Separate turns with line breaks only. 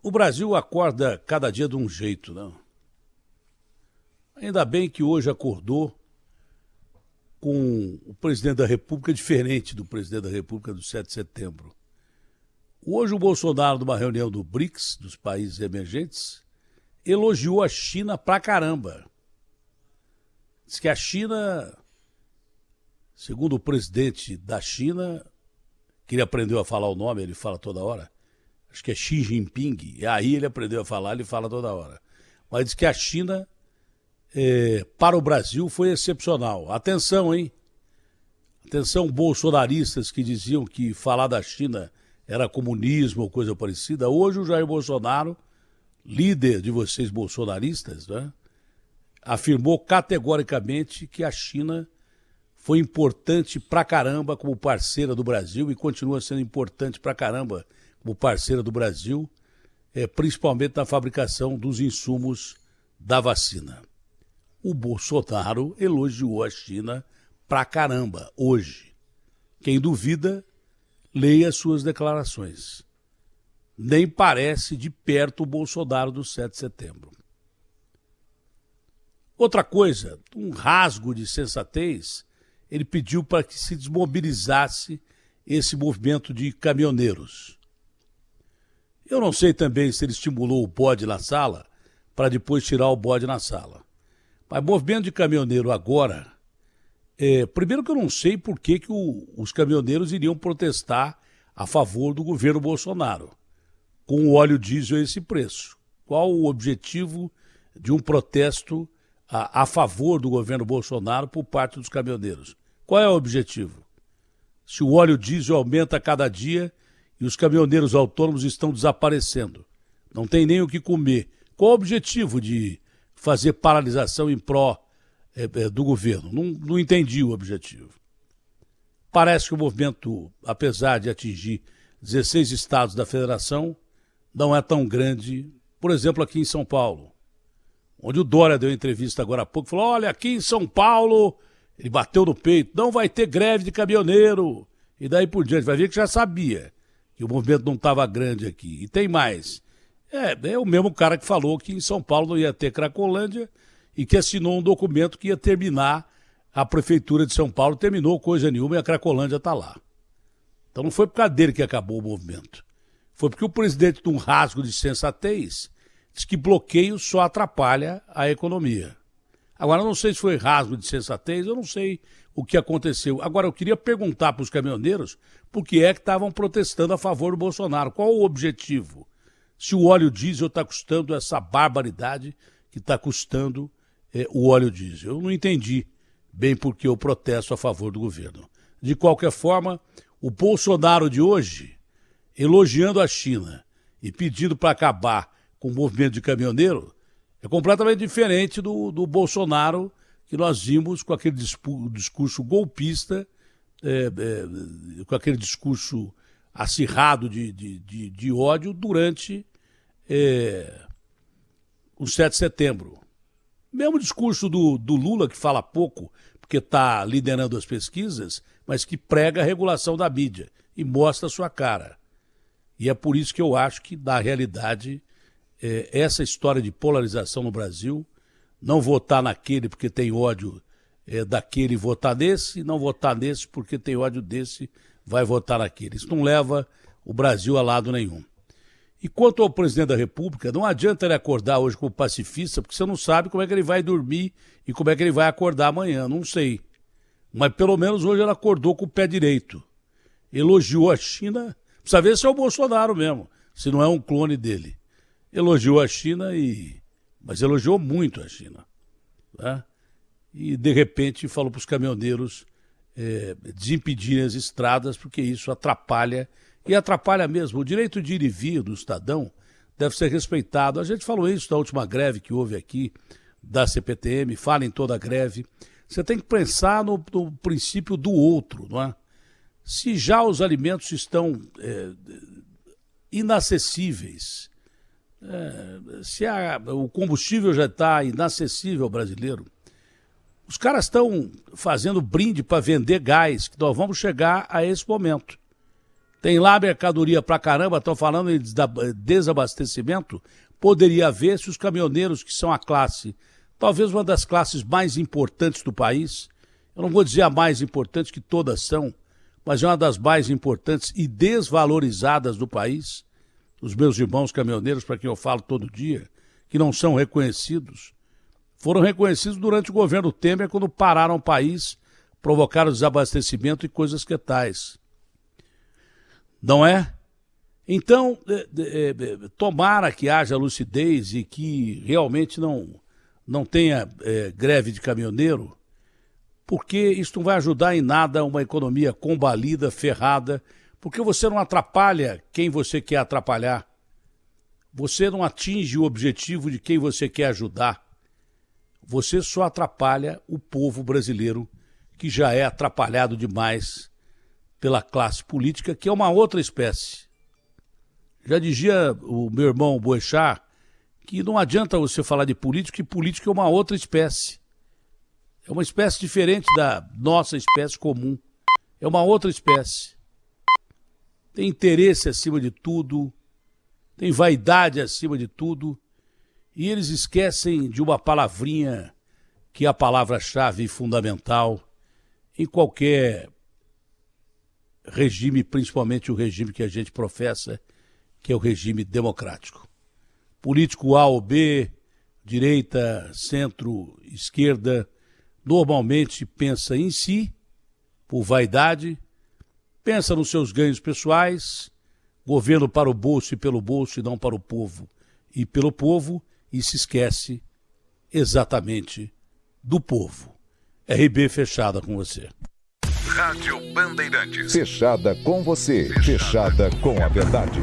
o Brasil acorda cada dia de um jeito, não? Ainda bem que hoje acordou com o presidente da República diferente do presidente da República do 7 de setembro. Hoje o Bolsonaro, numa reunião do BRICS, dos países emergentes, elogiou a China pra caramba. Diz que a China, segundo o presidente da China, que ele aprendeu a falar o nome, ele fala toda hora, acho que é Xi Jinping, e aí ele aprendeu a falar, ele fala toda hora. Mas diz que a China, para o Brasil, foi excepcional. Atenção, hein? Atenção, bolsonaristas que diziam que falar da China era comunismo ou coisa parecida. Hoje o Jair Bolsonaro, líder de vocês bolsonaristas, né, afirmou categoricamente que a China foi importante pra caramba como parceira do Brasil e continua sendo importante pra caramba como parceira do Brasil, principalmente na fabricação dos insumos da vacina. O Bolsonaro elogiou a China pra caramba hoje. Quem duvida, leia suas declarações. Nem parece de perto o Bolsonaro do 7 de setembro. Outra coisa, um rasgo de sensatez, ele pediu para que se desmobilizasse esse movimento de caminhoneiros. Eu não sei também se ele estimulou o bode na sala para depois tirar o bode na sala. Mas movimento de caminhoneiro agora, primeiro que eu não sei por que os caminhoneiros iriam protestar a favor do governo Bolsonaro, com o óleo diesel a esse preço. Qual o objetivo de um protesto a favor do governo Bolsonaro por parte dos caminhoneiros? Qual é o objetivo? Se o óleo diesel aumenta a cada dia e os caminhoneiros autônomos estão desaparecendo, não tem nem o que comer, qual o objetivo de fazer paralisação em pró do governo? Não entendi o objetivo. Parece que o movimento, apesar de atingir 16 estados da federação, não é tão grande, por exemplo, aqui em São Paulo, onde o Dória deu entrevista agora há pouco, falou, olha, aqui em São Paulo, ele bateu no peito, não vai ter greve de caminhoneiro, e daí por diante, vai ver que já sabia que o movimento não estava grande aqui. E tem mais, é o mesmo cara que falou que em São Paulo não ia ter Cracolândia e que assinou um documento que ia terminar, a Prefeitura de São Paulo terminou coisa nenhuma e a Cracolândia está lá. Então não foi por causa dele que acabou o movimento. Foi porque o presidente, de um rasgo de sensatez, diz que bloqueio só atrapalha a economia. Agora, eu não sei se foi rasgo de sensatez, eu não sei o que aconteceu. Agora, eu queria perguntar para os caminhoneiros por que é que estavam protestando a favor do Bolsonaro. Qual o objetivo? Se o óleo diesel está custando essa barbaridade que está custando o óleo diesel. Eu não entendi bem por que eu protesto a favor do governo. De qualquer forma, o Bolsonaro de hoje, elogiando a China e pedindo para acabar com o movimento de caminhoneiro, é completamente diferente do Bolsonaro que nós vimos com aquele discurso golpista, com aquele discurso acirrado de ódio durante o 7 de setembro. Mesmo discurso do Lula, que fala pouco, porque está liderando as pesquisas, mas que prega a regulação da mídia e mostra a sua cara. E é por isso que eu acho que, na realidade, essa história de polarização no Brasil, não votar naquele porque tem ódio daquele e votar nesse, não votar nesse porque tem ódio desse, vai votar naquele. Isso não leva o Brasil a lado nenhum. E quanto ao presidente da República, não adianta ele acordar hoje como pacifista, porque você não sabe como é que ele vai dormir e como é que ele vai acordar amanhã, não sei. Mas pelo menos hoje ele acordou com o pé direito. Elogiou a China, precisa ver se é o Bolsonaro mesmo, se não é um clone dele. Elogiou a China, mas elogiou muito a China. Né? E, de repente, falou para os caminhoneiros desimpedirem as estradas, porque isso atrapalha, e atrapalha mesmo. O direito de ir e vir do cidadão deve ser respeitado. A gente falou isso na última greve que houve aqui da CPTM, fala em toda a greve. Você tem que pensar no princípio do outro, não é? Se já os alimentos estão inacessíveis, se o combustível já está inacessível ao brasileiro, os caras estão fazendo brinde para vender gás, que nós vamos chegar a esse momento. Tem lá mercadoria pra caramba, estão falando em desabastecimento. Poderia haver se os caminhoneiros, que são a classe, talvez uma das classes mais importantes do país, eu não vou dizer a mais importante, que todas são, mas é uma das mais importantes e desvalorizadas do país, os meus irmãos caminhoneiros, para quem eu falo todo dia, que não são reconhecidos, foram reconhecidos durante o governo Temer, quando pararam o país, provocaram desabastecimento e coisas que tais. Não é? Então, tomara que haja lucidez e que realmente não tenha greve de caminhoneiro, porque isso não vai ajudar em nada uma economia combalida, ferrada, porque você não atrapalha quem você quer atrapalhar. Você não atinge o objetivo de quem você quer ajudar. Você só atrapalha o povo brasileiro, que já é atrapalhado demais pela classe política, que é uma outra espécie. Já dizia o meu irmão Boechat que não adianta você falar de político, que político é uma outra espécie. É uma espécie diferente da nossa espécie comum. É uma outra espécie. Tem interesse acima de tudo, tem vaidade acima de tudo, e eles esquecem de uma palavrinha que é a palavra-chave fundamental em qualquer regime, principalmente o regime que a gente professa, que é o regime democrático. Político A ou B, direita, centro, esquerda, normalmente pensa em si, por vaidade, pensa nos seus ganhos pessoais, governo para o bolso e não para o povo e pelo povo, e se esquece exatamente do povo. RB fechada com você.
Rádio Bandeirantes. Fechada com você. Fechada com a verdade.